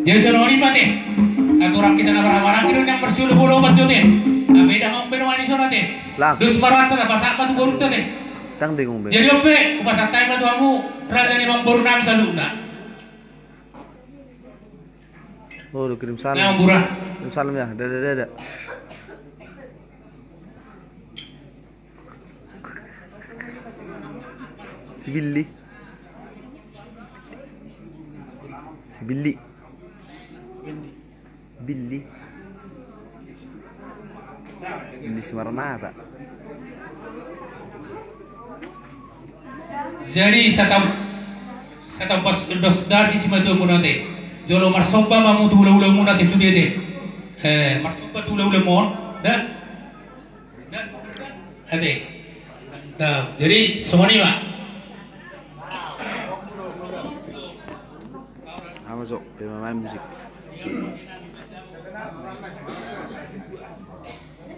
Jadi sonori mate. Aturan kita na barang-barang itu yang bersuluh-buluh betul teh. Beda mau berwani sonate. Dus barat na pasak batu boruk teh. Tang dengung be. Jadi ope, upasak tay batu amu raja ni mamboru nam saluna. Oh, lu kirim salam. Yang murah. Kirim salam ya. Dadah. Si Billy. Billy Semarmata. Jadi satu pas dos dasi si matu munate. Jolo marsoba mamu tu ula munate sudah deh. Marsoba tu ula mon, dah. Ada. Nah, jadi semua ni pak. Masuk pemain musik.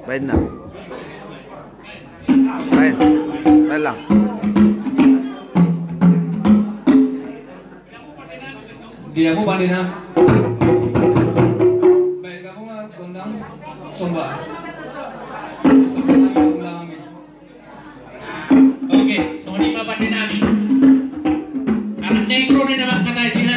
Baik nak. Baik lang. Dia aku pandai nak. Baik kamu mah kondang somba. Oke, semua ni pandai nami. Anak negro ni nama kena jihad.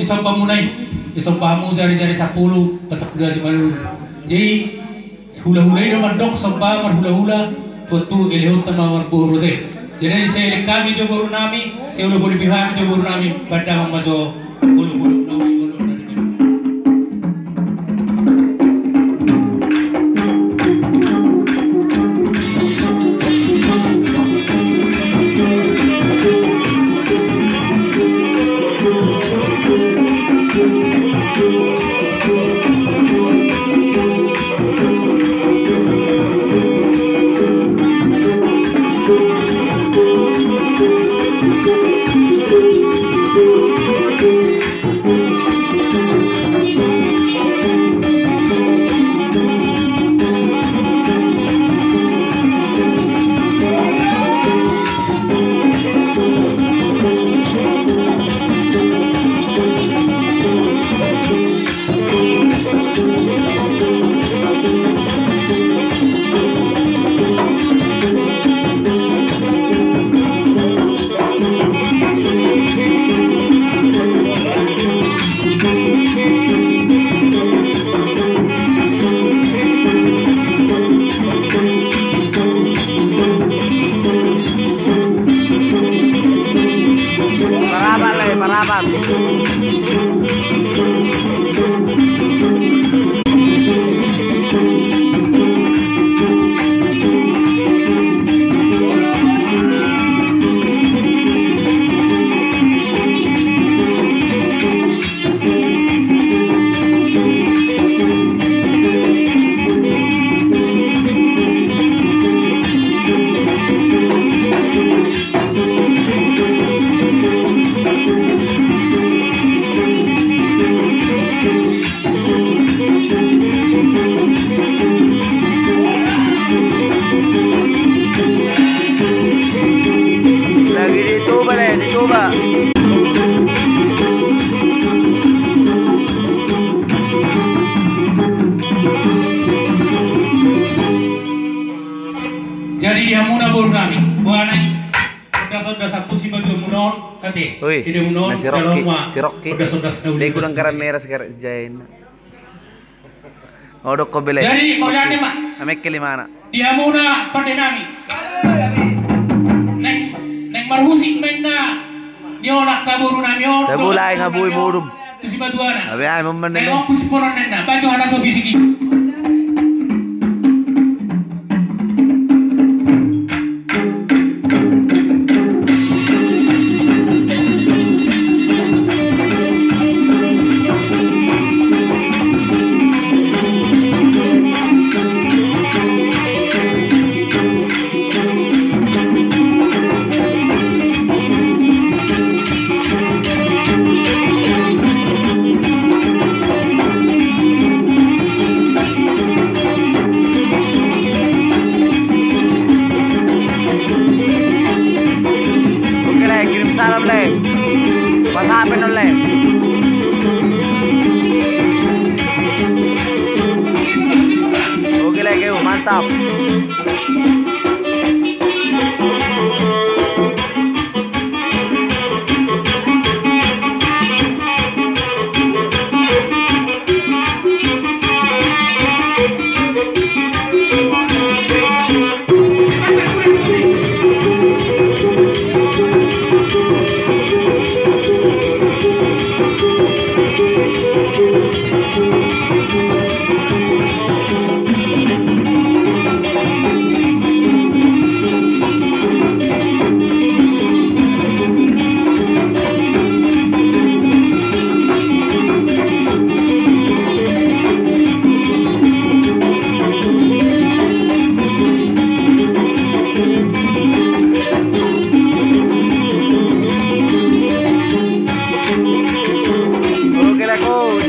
Isang pamunay, isang pamu jari-jari 10, pasak 12 malu. Jadi hula-hulay naman dok, sampa marhula-hula, tutu ilihot na marburo de. Jadi saya kami jo guru nami, saya ulo boleh pihak jo guru nami, pada mama jo bulu-bulu na ulo na dikit. no kate. Uy, Ide no na si Rocky. Sodas na Hindi ko lang karamera sa Jain. Odok ko bile. Jadi mau lihat mak. Amek kelimana. Dia muna pandai nami. Neng marhusik main na. Nyo nak kaburu na nyo. Tabulay nga buhay murub. Tu si baduana. Abi ay mamman Neng nila. ang pusiponon na. Baju hana so bisigi. Salam le. Pasapin ulit. Oke lagi, mantap.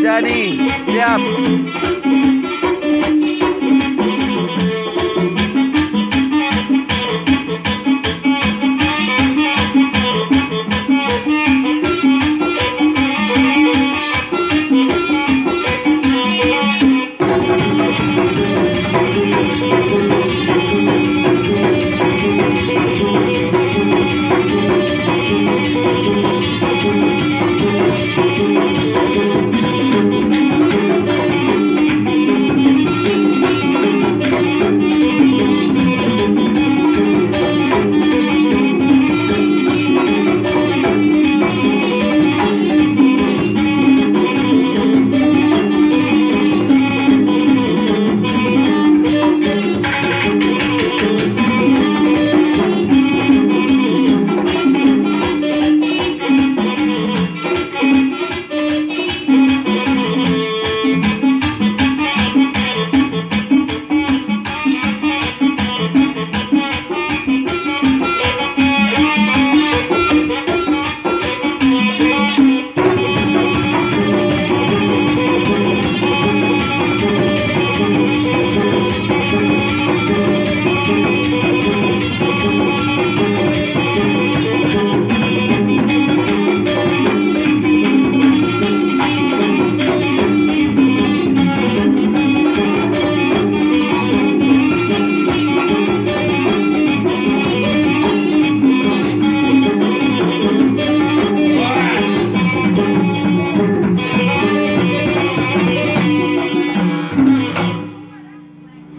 Jani, siap.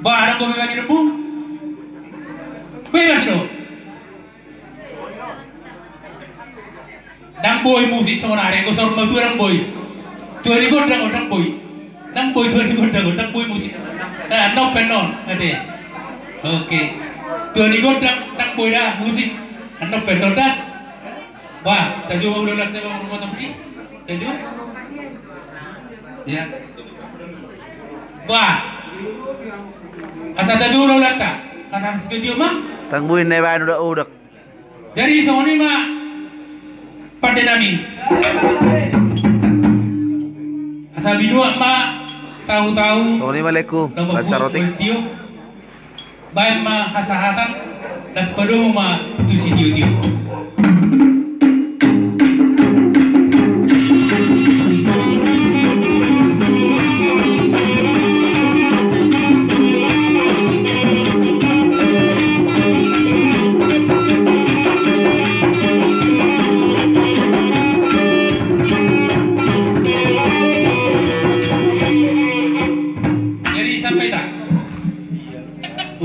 Barang kau memang hidup bebas dong. Nang boy musik sebenarnya, kau selalu bantu orang boy. Tuan ini kau orang boy. Nang boy tuan ini kau orang boy musik. Nah, no penon, ada. Oke. Tuan ini kau orang boy dah musik. No penon dah. Wah, tajuk mau belum nak tengok rumah tempat tajuk. Ya. Wah. Asal tajuk belum nak. Asal studio mah. Tangguin nih bahan udah. Dari Sony mah pada nami. Asal bidua mah tahu-tahu. Sony maleku. Baca roti. Baik mah hasahatan. Das pedu mah tu si dio.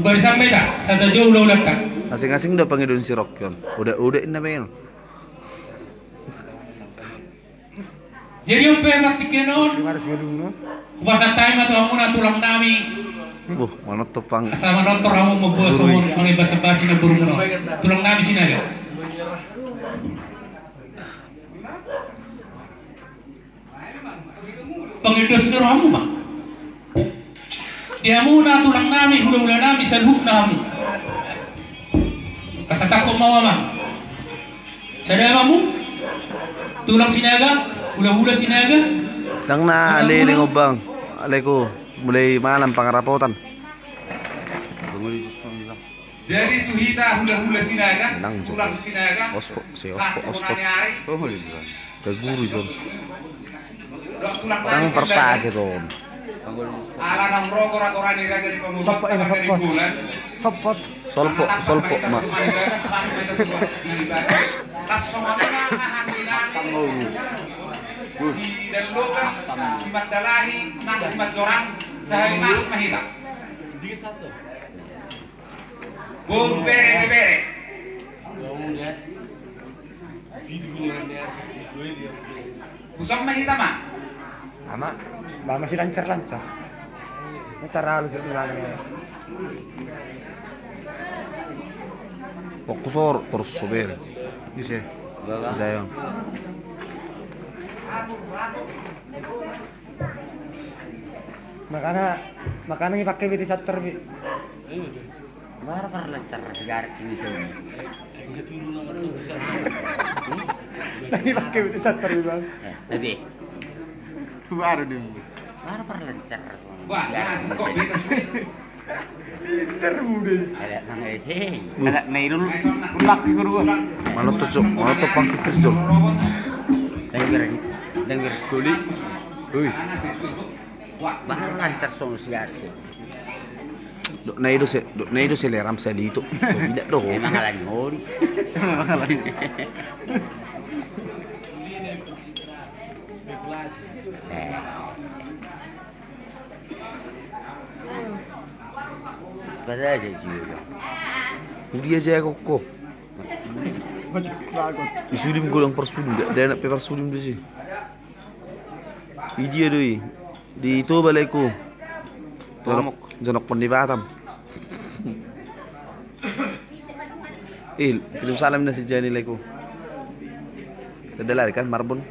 Ubari sampai tak? Satu jauh ulah tak? Asing-asing udah pangidun si Rokyon. Udah ini namanya. Jadi yung pera tikinon, Harus ngedung no. kupasa tayo matuwa muna tulang nami. Mana tuh pang Kasama nonton kamu membuat semua mga basa-basi na burung mo. Tulang nami sinaga. Pangidus na ramu ba? Dia muna tulang nami, hula-hula nami sa loob na mo. Kasatak ko mawama. Sa dama mo, tulang sinaga, hula-hula sinaga. Dang na aliling ubang. Alay ko mulai malam pangarapotan. Jadi tuhita hula-hula sinaga, Nang, tulang sinaga. Ospo, si Ospo. Kaguru son. Tulang Orang nami pertagi ron. ala ng rogo ratorani raga di pamuso. Sapot, sapot. Solpo ma. Tas somano na hahanginan. Si Dalugan, si Magdalahi, nang si Magdorang, sa halima mahila. Bung bere. Usang mahita ma. Ama, ba masih lancar. Nataralu dyan nila nga. Fokusor terus sober. Bisa. Bisa yun. Makana ipakai biti satter bi. Baru lancar garis ini semua. Lagi pakai biti satter bi bang. Lebih. Baru dia. Baru lancar. Wah, nasi kok beda sih. Pinter muda. Ada nang sih. Ada nairul ulak di guru. Mana tuh pang sikris jom. Dengar Guli. Uy. baru lancar solusiasi. Na itu se leram sa dito. Tidak dong. Memang halang hori. Pada aja juga. Dia aja kok. Isudim gulang persudim, dia nak paper sudim di sini. Dia doi. Di itu balaiku. Janok pun di Batam. Kirim salam na si Jenny laiku. Kedalari kan Marbon.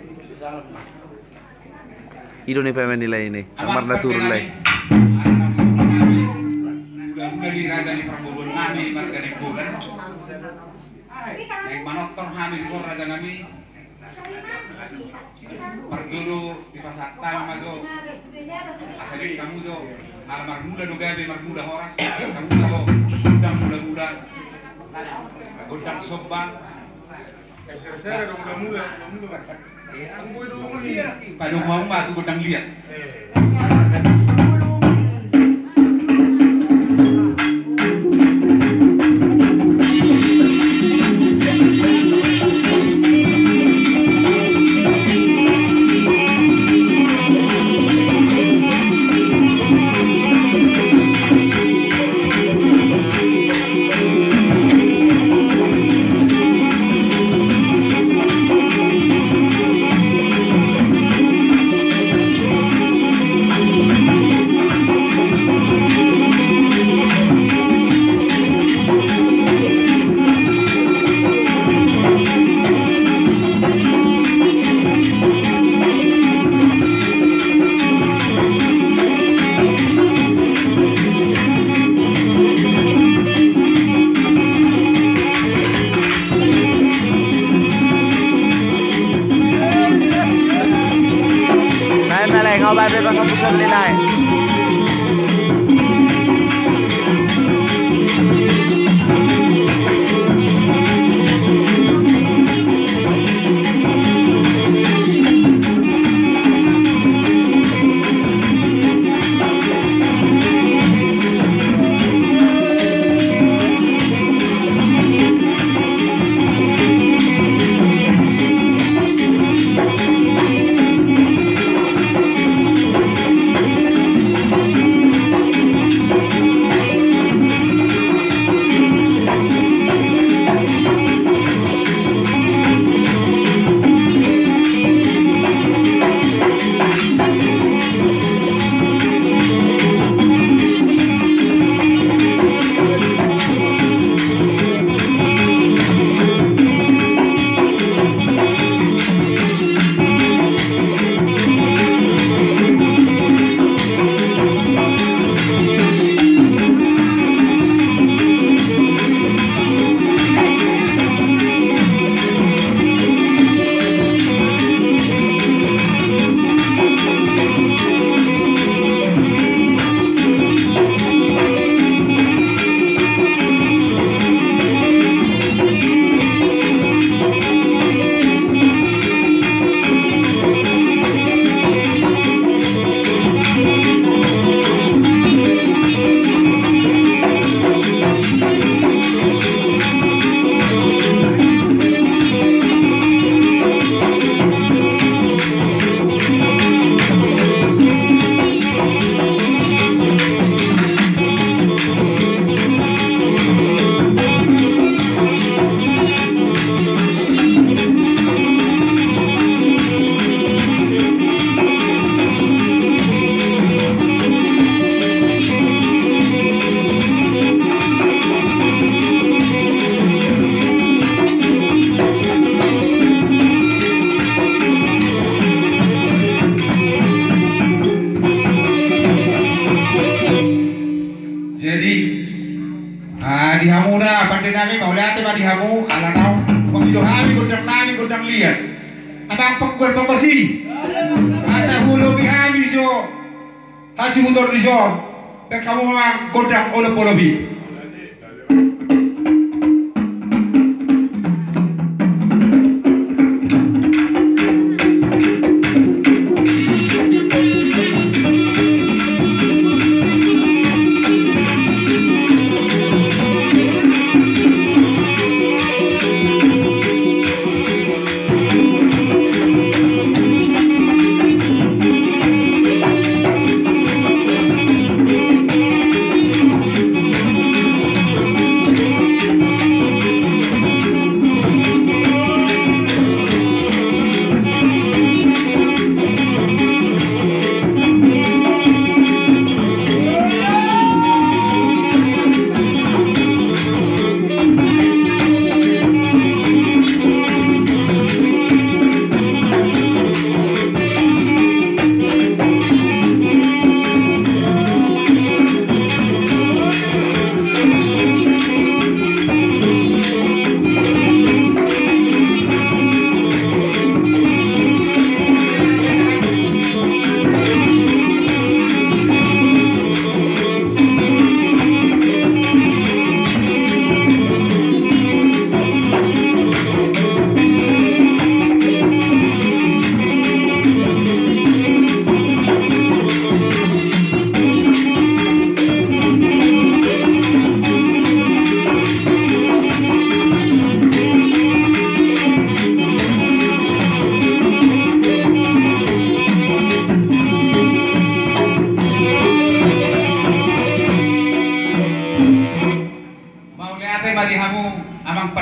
Ido ni pemain nilai ini. Kamar na turun lai. Udah diraga di Prabowo nami mas ganing bulan. Naik manoktor hamil ko raga nami. Pargulu di pasakta mago. Asali kamu do. Marmula do gabe marmula horas. Kamu do. Udang mula-mula. Udang sobang. Saya do mula-mula. Padung mau mah tu udang liat. Ngau bai bebas opusan lilai. nami maulati madihamu alanau pemiluhami gudang liat. Abang pagkuan pagpasi. Asa hulo bihami so hasi motor di so. Dan kamu memang godang oleh-olehi.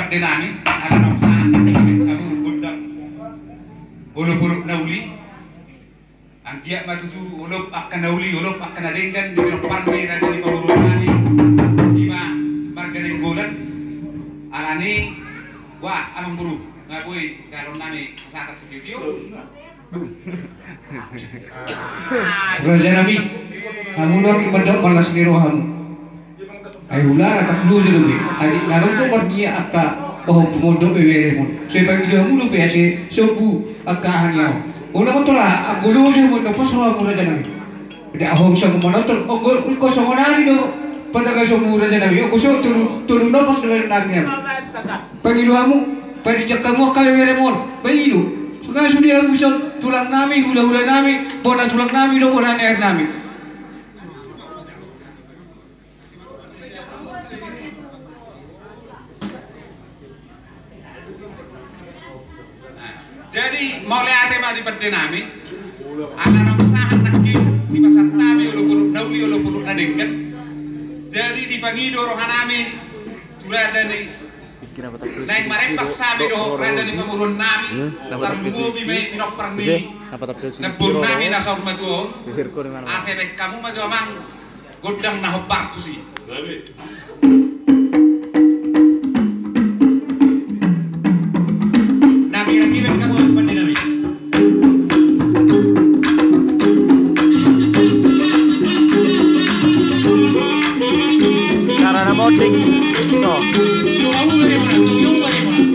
Dinami, anak saan, kamu gudang, ulu-ulu nauli, angkiat matuju, ulu akan nauli, ulu akan adengkan, di bilang parmi raja di pemurun nani, lima margarin golan, alani, wah amang buru, ngakui kalau nami saat studio. Raja Nabi, kamu nak mendok balas kiro kamu. Ay ular atak dulu jadi, adik larang tu pergi akak oh pemodok bebek pun. Saya bagi dia mulu biasa suku akak hanya. Ular betul lah, aku dulu je pun dapat semua mula jadi. Dia ahong sama mana tu, aku kosong hari tu pada kosong mula jadi. Aku kosong turun dapat dengan nabi. Bagi dia kamu, bagi cakap kamu akak bebek pun, bagi dia. Sekarang sudah aku bisa tulang nami, hula nami, bona tulang nami, do bona air nami. Jadi mulai ate mah di nami, anak usaha nakil di pasar tami ulu nauli ulu nadengkan. Jadi di pangido rohanami sudah jadi naik marek pas sabi do raja di pemurun nami, parbubi may pinok parmi, nebur nami nasor matuo. Asebek kamu maju amang godang nahopak tu sih. Nabi kamu pandai nabi. Cara nama modding itu. Kamu dari mana? Kamu dari mana?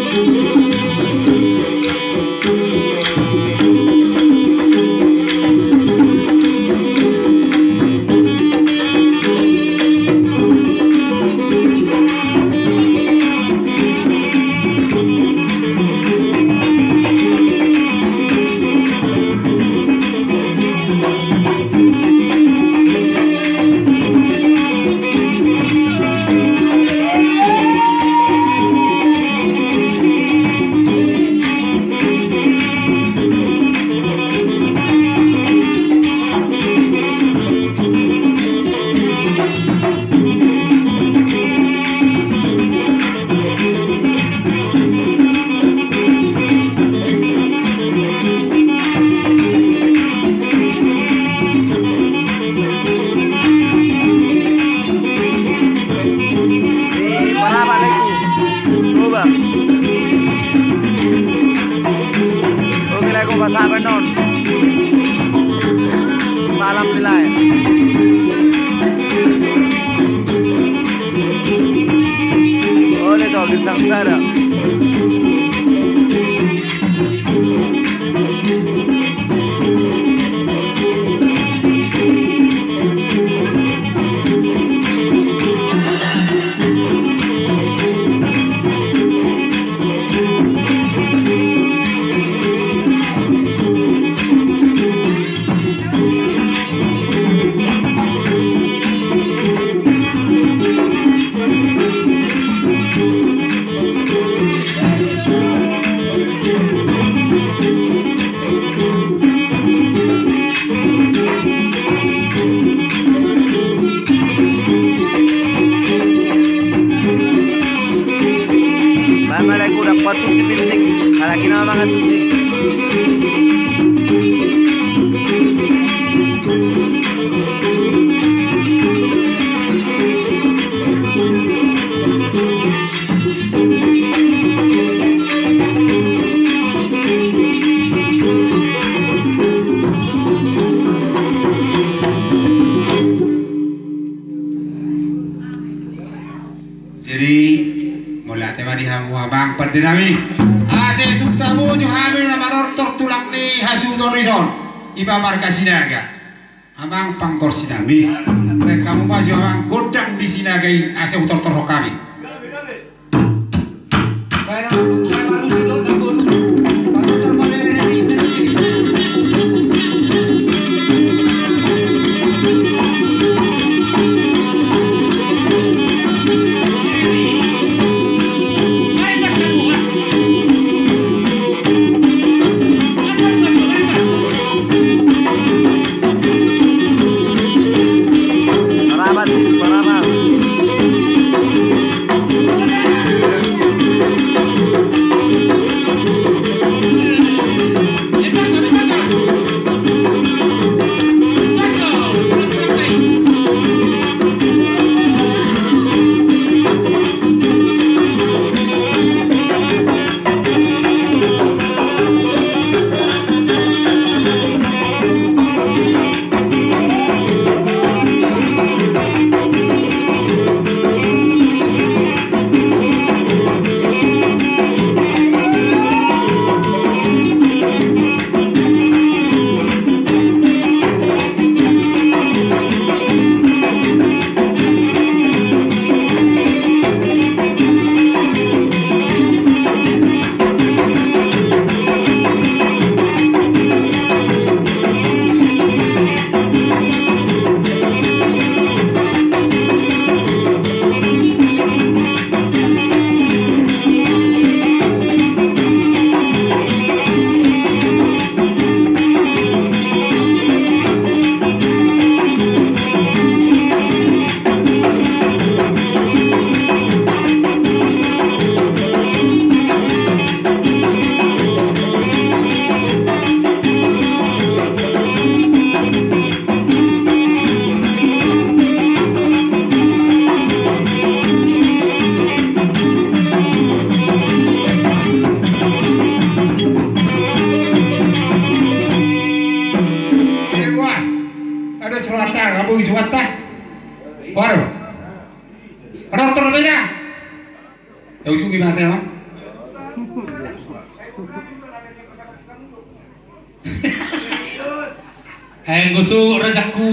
Boleh toh. laksana. Mangalay ko na kwato si Pintik. Kalaki na mga to si. Jadi mula tema di hamua bang perdinami. Ase tutamu jo hamil na marortor tulang ni hasudon ison. Iba marka sinaga. Abang pangkor sinami. Kamu mah jo abang godang di sinagai ase utor-tor kami. Parabat sih, parabat. Kamu jual tak? Baru. Ada terbeda. Ya ujung gimana ya? Hai gusu rezaku